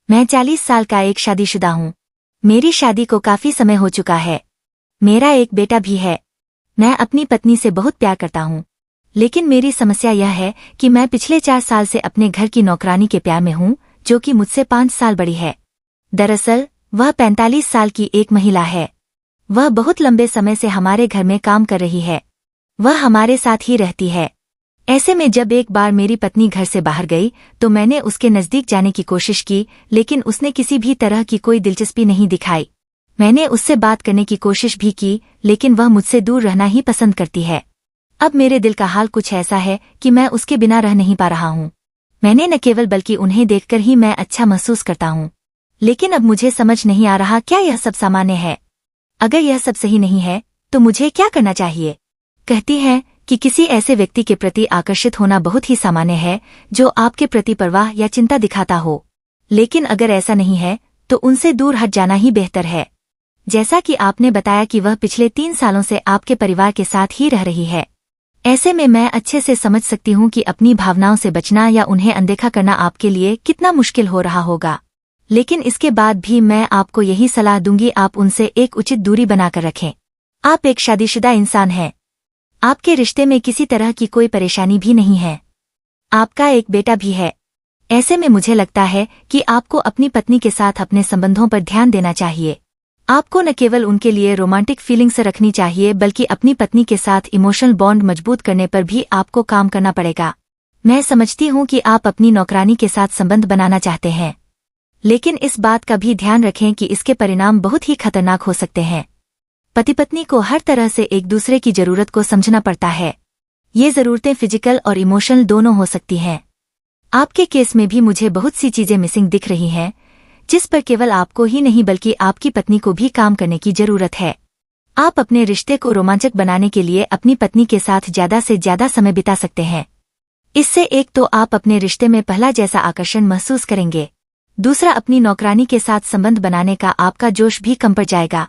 मैं 40 साल का एक शादीशुदा हूँ। मेरी शादी को काफी समय हो चुका है। मेरा एक बेटा भी है। मैं अपनी पत्नी से बहुत प्यार करता हूँ, लेकिन मेरी समस्या यह है कि मैं पिछले 4 साल से अपने घर की नौकरानी के प्यार में हूँ, जो कि मुझसे 5 साल बड़ी है। दरअसल वह 45 साल की एक महिला है। वह बहुत लंबे समय से हमारे घर में काम कर रही है। वह हमारे साथ ही रहती है। ऐसे में जब एक बार मेरी पत्नी घर से बाहर गई तो मैंने उसके नजदीक जाने की कोशिश की, लेकिन उसने किसी भी तरह की कोई दिलचस्पी नहीं दिखाई। मैंने उससे बात करने की कोशिश भी की, लेकिन वह मुझसे दूर रहना ही पसंद करती है। अब मेरे दिल का हाल कुछ ऐसा है कि मैं उसके बिना रह नहीं पा रहा हूँ। मैंने न केवल बल्कि उन्हें देखकर ही मैं अच्छा महसूस करता हूँ। लेकिन अब मुझे समझ नहीं आ रहा क्या यह सब सामान्य है। अगर यह सब सही नहीं है तो मुझे क्या करना चाहिए। कहती हैं कि किसी ऐसे व्यक्ति के प्रति आकर्षित होना बहुत ही सामान्य है जो आपके प्रति परवाह या चिंता दिखाता हो। लेकिन अगर ऐसा नहीं है तो उनसे दूर हट जाना ही बेहतर है। जैसा कि आपने बताया कि वह पिछले 3 सालों से आपके परिवार के साथ ही रह रही है। ऐसे में मैं अच्छे से समझ सकती हूँ कि अपनी भावनाओं से बचना या उन्हें अनदेखा करना आपके लिए कितना मुश्किल हो रहा होगा। लेकिन इसके बाद भी मैं आपको यही सलाह दूंगी, आप उनसे एक उचित दूरी बनाकर रखें। आप एक शादीशुदा इंसान हैं। आपके रिश्ते में किसी तरह की कोई परेशानी भी नहीं है। आपका एक बेटा भी है। ऐसे में मुझे लगता है कि आपको अपनी पत्नी के साथ अपने संबंधों पर ध्यान देना चाहिए। आपको न केवल उनके लिए रोमांटिक फीलिंग्स रखनी चाहिए, बल्कि अपनी पत्नी के साथ इमोशनल बॉन्ड मजबूत करने पर भी आपको काम करना पड़ेगा। मैं समझती हूँ कि आप अपनी नौकरानी के साथ संबंध बनाना चाहते हैं, लेकिन इस बात का भी ध्यान रखें कि इसके परिणाम बहुत ही खतरनाक हो सकते हैं। पति पत्नी को हर तरह से एक दूसरे की जरूरत को समझना पड़ता है। ये जरूरतें फिजिकल और इमोशनल दोनों हो सकती हैं। आपके केस में भी मुझे बहुत सी चीजें मिसिंग दिख रही हैं, जिस पर केवल आपको ही नहीं बल्कि आपकी पत्नी को भी काम करने की जरूरत है। आप अपने रिश्ते को रोमांचक बनाने के लिए अपनी पत्नी के साथ ज्यादा से ज्यादा समय बिता सकते हैं। इससे एक तो आप अपने रिश्ते में पहला जैसा आकर्षण महसूस करेंगे, दूसरा अपनी नौकरानी के साथ संबंध बनाने का आपका जोश भी कम पड़ जाएगा।